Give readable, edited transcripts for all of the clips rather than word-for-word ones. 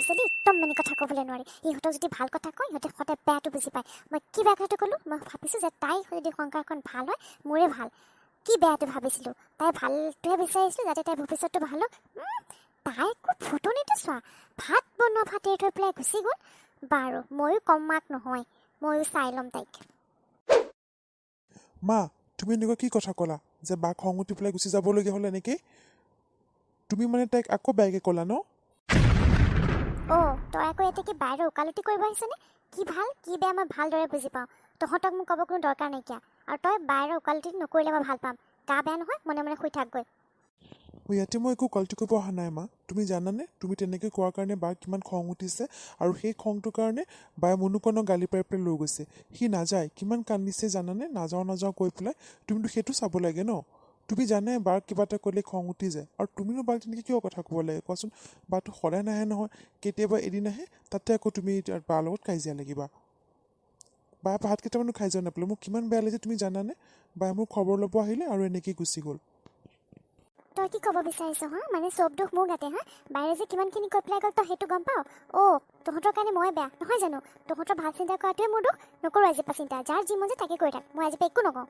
ল'ৰা ছোৱালী একদম মানে কথা ক'বলৈ নোৱাৰি ইহঁতক যদি ভাল কথা কয় ইহঁতে সদায় বেয়াটো বুজি পায় মই কি বেয়া কথাটো ক'লোঁ মই ভাবিছোঁ যে তাই যদি সংসাৰখন ভাল হয় মোৰে ভাল কি বেয়াটো ভাবিছিলোঁ তাই ভালটোহে বিচাৰিছিলোঁ যাতে তাইৰ ভৱিষ্যতটো ভাল হওক তাই একো ফুটনিটো চোৱা ভাত বনোৱা ভাত এৰি থৈ পেলাই গুচি গ'ল বাৰু ময়ো কম মাক নহয় ময়ো চাই ল'ম তাইক মা তুমি এনেকুৱা কি কথা ক'লা যে বাক খং উঠি পেলাই গুচি যাবলগীয়া হ'ল এনেকৈ তুমি মানে তাইক আকৌ বেয়াকৈ ক'লা ন তই আকৌ ইয়াতে কি বাহিৰৰ ওকালতি কৰিব আহিছনে কি ভাল কি বেয়া মই ভালদৰে বুজি পাওঁ তহঁতক মোক ক'ব কোনো দৰকাৰ নাইকিয়া আৰু তই বাহিৰৰ ওকালতি নকৰিলে মই ভাল পাম গা বেয়া নহয় মনে মনে শুই থাকগৈ ইয়াতে মই একো গল্টি কৰিব অহা নাই মা তুমি জানানে তুমি তেনেকৈ কোৱাৰ কাৰণে বাৰ কিমান খং উঠিছে আৰু সেই খংটোৰ কাৰণে বায়ে মনুকণক গালি পাৰি পেলাই লৈ গৈছে সি নাযায় কিমান কান্দিছে জানানে নাযাওঁ কৈ পেলাই তুমিতো সেইটো চাব লাগে ন তুমি জানে বাৰ কিবা এটা ক'লে খং উঠি যায় আৰু তুমিনো বাক তেনেকৈ কিয় কথা ক'ব লাগে কোৱাচোন বাটো সদায় নাহে নহয় কেতিয়াবা এদিন আহে তাতে আকৌ তুমি বাৰ লগত কাজিয়া লাগিবা বায়ে ভাত কেইটামানো খাই যোৱা নাপালে মোক কিমান বেয়া লাগিছে তুমি জানানে বায়ে মোক খবৰ ল'ব আহিলে আৰু এনেকৈ গুচি গ'ল তই কি ক'ব বিচাৰিছ হা মানে চব দুখ মোৰ গাতে হা বাহিৰে যে কিমানখিনি কৈ পেলাই গ'ল তই সেইটো গম পাৱ তহঁতৰ কাৰণে মই বেয়া নহয় জানো তহঁতৰ ভাল চিন্তা কৰাটোৱে মোৰ দুখ নকৰোঁ আজিৰ পৰা চিন্তা যাৰ যি মন যায় তাকে কৰি থাক মই আজিৰ পৰা একো নকওঁ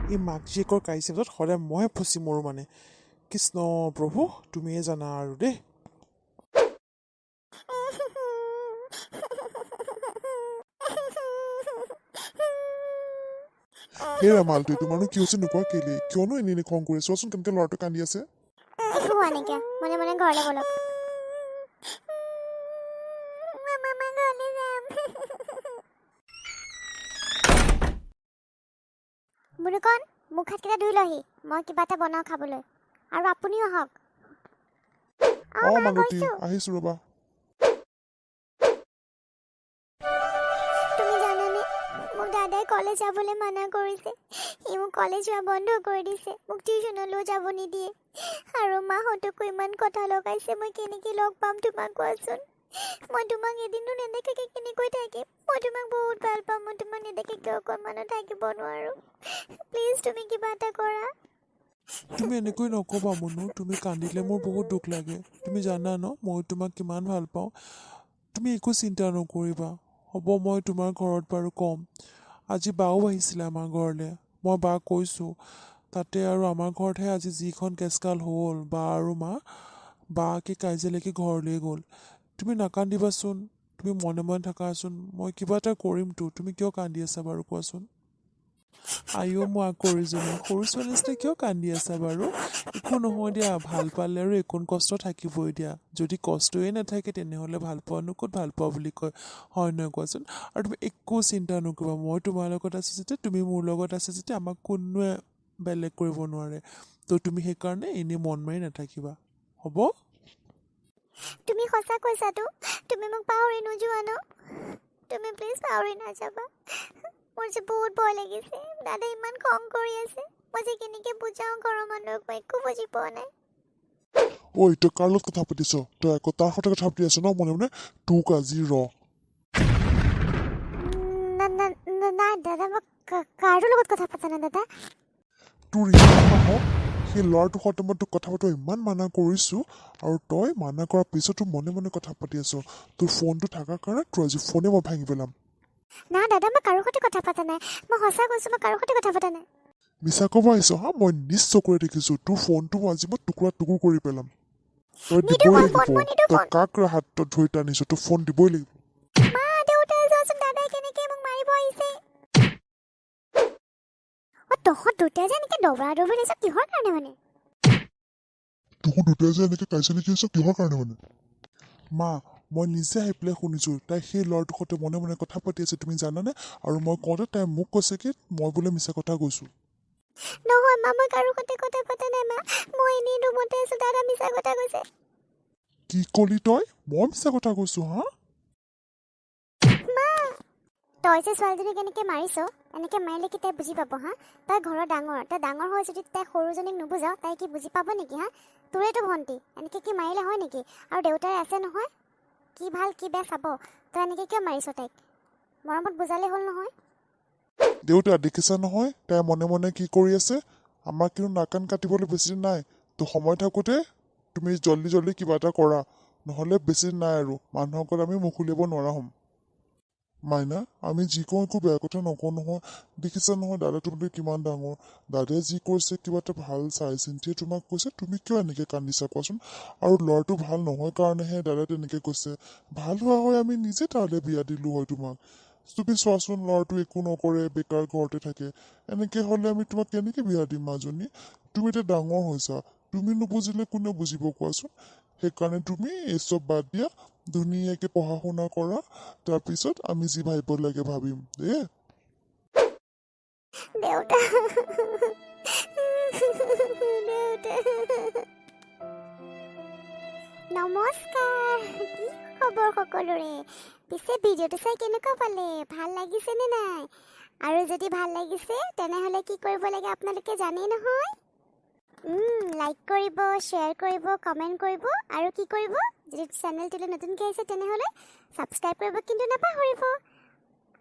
এই মাক জীয়েকৰ কাজিয়াত সদায় ময়ে ফচি মৰোঁ মানে কৃষ্ণ প্ৰভু তুমিয়ে জানা আৰু দেই সেই ৰামালটো তোমাৰনো কি হৈছে নোকোৱা কেলে কিয়নো এনেই খং কৰি চোৱাচোন কেনেকৈ ল'ৰাটো কান্দি আছে একো হোৱা নাইকিয়া মনে মনে ঘৰলৈ ব'লক মুনুকণ মুখ হাতকেইটা ধুই লহি মই কিবা এটা বনাওঁ খাবলৈ আৰু আপুনিও আহক মালতী আহিছো ৰবা তুমি জানানে মোক দাদাই কলেজ যাবলৈ মানা কৰিছে সি মোক কলেজ যোৱা বন্ধ কৰি দিছে মোক টিউশ্যনলৈও যাব নিদিয়ে আৰু মাহঁতকো ইমান কথা লগাইছে মই কেনেকৈ লগ পাম তোমাক কোৱাচোন মই তোমাক এদিনো নেদেখাকৈ কেনেকৈ থাকিম মই তোমাক বহুত ভাল পাম মই তোমাক নেদেখাকৈ অকণমানো থাকিব নোৱাৰোঁ প্লিজ তুমি কিবা এটা কৰা তুমি এনেকৈ নক'বা মনো তুমি কান্দিলে মোৰ বহুত দুখ লাগে তুমি জানা ন মই তোমাক কিমান ভাল পাওঁ তুমি একো চিন্তা নকৰিবা হ'ব মই তোমাৰ ঘৰত বাৰু ক'ম আজি বাও আহিছিলে আমাৰ ঘৰলৈ মই বাক কৈছোঁ তাতে আৰু আমাৰ ঘৰতহে আজি যিখন কেচকাল হ'ল বা আৰু বাকে কাজিয়ালৈকে ঘৰলৈ গ'ল তুমি নাকান্দিবাচোন তুমি মনে মনে থাকাচোন মই কিবা এটা কৰিমতো তুমি কিয় কান্দি আছা বাৰু কোৱাচোন আইও মই কৰিজনী সৰু ছোৱালী নিচিনা কিয় কান্দি আছা বাৰু একো নহয় দিয়া ভাল পালে আৰু একো কষ্ট থাকিবই দিয়া যদি কষ্টই নাথাকে তেনেহ'লে ভাল পোৱানো ক'ত ভাল পোৱা বুলি কয় হয় নহয় কোৱাচোন আৰু তুমি একো চিন্তা নকৰিবা মই তোমাৰ লগত আছোঁ যেতিয়া তুমি মোৰ লগত আছা যেতিয়া আমাক কোনোৱে বেলেগ কৰিব নোৱাৰে তো তুমি সেইকাৰণে এনেই মন মাৰি নাথাকিবা হ'ব তুমি সঁচা কৈছাতো তুমি মোক পাহৰি নোযোৱা ন তুমি প্লিজ পাহৰি নাযাবা মোৰ যে বহুত ভয় লাগিছে দাদা ইমান খং কৰি আছে মই যে কেনেকৈ বুজাওঁ ঘৰৰ মানুহক মই একো বুজি পোৱা নাই ঐ তই কাৰ লগত কথা পাতিছ তই আকৌ তাৰ সৈতে কথা পাতি আছ ন মনে মনে তোক আজি নাই দাদা মই কাৰোৰ লগত কথা পতা নাই দাদা তোৰ ইমান নহওক সেই ল'ৰাটোৰ সৈতে মই তোক কথা পাতিব ইমান মানা কৰিছোঁ আৰু তই মানা কৰাৰ পিছতো মনে মনে কথা পাতি আছ তোৰ ফোনটো থকাৰ কাৰণে তোৰ আজি ফোনে মই ভাঙি পেলাম না দাদা মই কাৰোৰ সৈতে কথা পতা নাই মই সঁচা কৈছোঁ মই কাৰোৰ সৈতে কথা পতা নাই মিছা ক'ব আহিছ হা মই নিজ চকুৰে দেখিছোঁ তোৰ ফোনটো আজি মই টুকুৰা টুকুৰ কৰি পেলাম তই দিবই লাগিব তই কাক হাতত ধৰি টানিছ তোৰ ফোন দিবই লাগিব মা দেউতাই চোৱাচোন দাদাই কেনেকৈ মোক মাৰিব আহিছে তহঁত দুটাই যে এনেকৈ দৌৰা দৌৰি দিছ কিহৰ কাৰণে মানে তোৰ দুটাই যে এনেকৈ কাজিয়া লাগি আছ কিহৰ কাৰণে মানে মা মই নিজে আহি পেলাই শুনিছোঁ তাই সেই ল'ৰাটোৰ সৈতে মনে মনে কথা পাতি আছে তুমি জানানে আৰু মই কওঁতে তাই মোক কৈছে কি মই বোলে মিছা কথা কৈছোঁ নহয় মা মই কাৰোৰ সৈতে কথা পতা নাই মা মই এনেই ৰুমতে আছোঁ দাদা মিছা কথা কৈছে কি ক'লি তই মই মিছা কথা কৈছোঁ হা তই যে ছোৱালীজনীক এনেকৈ মাৰিছ এনেকৈ মাৰিলে কি তাই বুজি পাব হা তাই ঘৰৰ তই ডাঙৰ হৈ যদি তাই সৰুজনীক নুবুজাও তাই কি বুজি পাব নেকি হা তোৰেতো ভণ্টি এনেকৈ কি মাৰিলে হয় নেকি আৰু দেউতাই আছে নহয় কি ভাল কি বেয়া চাব তই এনেকৈ কিয় মাৰিছ তাইক মৰমত বুজালে হ'ল নহয় দেউতা দেখিছা নহয় তাই মনে মনে কি কৰি আছে আমাৰ কিন্তু নাকান কাটিবলৈ বেছি নাই তো সময় থাকোঁতে তুমি জল্দি জল্দি কিবা এটা কৰা নহ'লে বেছি নাই আৰু মানুহৰ আগত আমি মুখ উলিয়াব নোৱাৰা হ'ম। মাইনা, আমি যি কওঁ একো বেয়া কথা নকওঁ নহয়। দেখিছা নহয় দাদা তোমাতকৈ কিমান ডাঙৰ। দাদাই যি কৰিছে কিবা এটা ভাল চাই চিন্তিয়ে তোমাক কৈছে, তুমি কিয় এনেকৈ কান্দিছা কোৱাচোন? আৰু ল'ৰাটো ভাল নহয় কাৰণেহে দাদাই তেনেকৈ কৈছে। ভাল হোৱা হয় আমি নিজে তালৈ বিয়া দিলোঁ হয় তোমাক। তুমি চোৱাচোন, ল'ৰাটো একো নকৰে, বেকাৰ ঘৰতে থাকে। এনেকৈ হ'লে আমি তোমাক কেনেকৈ বিয়া দিম মাজনী? তুমি এতিয়া ডাঙৰ হৈছা, তুমি নুবুজিলে কোনে বুজিব কোৱাচোন? সেইকাৰণে তুমি এই চব বাদ দিয়া, ধুনীয়াকৈ পঢ়া শুনা কৰা, তাৰপিছত আমি যি ভাবিব লাগে ভাবিম দেই। দেউতা দেউতা নমস্কাৰ, কি খবৰ সকলোৰে? পিছে ভিডিঅ'টো চাই কেনেকুৱা পালে? ভাল লাগিছেনে নাই? আৰু যদি ভাল লাগিছে তেনেহ'লে কি কৰিব লাগে আপোনালোকে জানেই নহয়। লাইক কৰিব, শ্বেয়াৰ কৰিব, কমেণ্ট কৰিব আৰু কি কৰিব, যদি চেনেলটোলৈ নতুনকৈ আহিছে তেনেহ'লে ছাবস্ক্ৰাইব কৰিব কিন্তু নাপাহৰিব।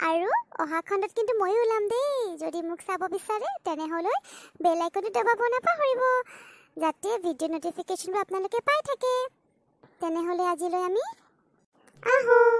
আৰু অহা খণ্ডত কিন্তু ময়ো ওলাম দেই। যদি মোক চাব বিচাৰে তেনেহ'লে বেল আইকনটো দবাব নাপাহৰিব, যাতে ভিডিঅ' নটিফিকেশ্যনবোৰ আপোনালোকে পাই থাকে। তেনেহ'লে আজিলৈ আমি আহোঁ।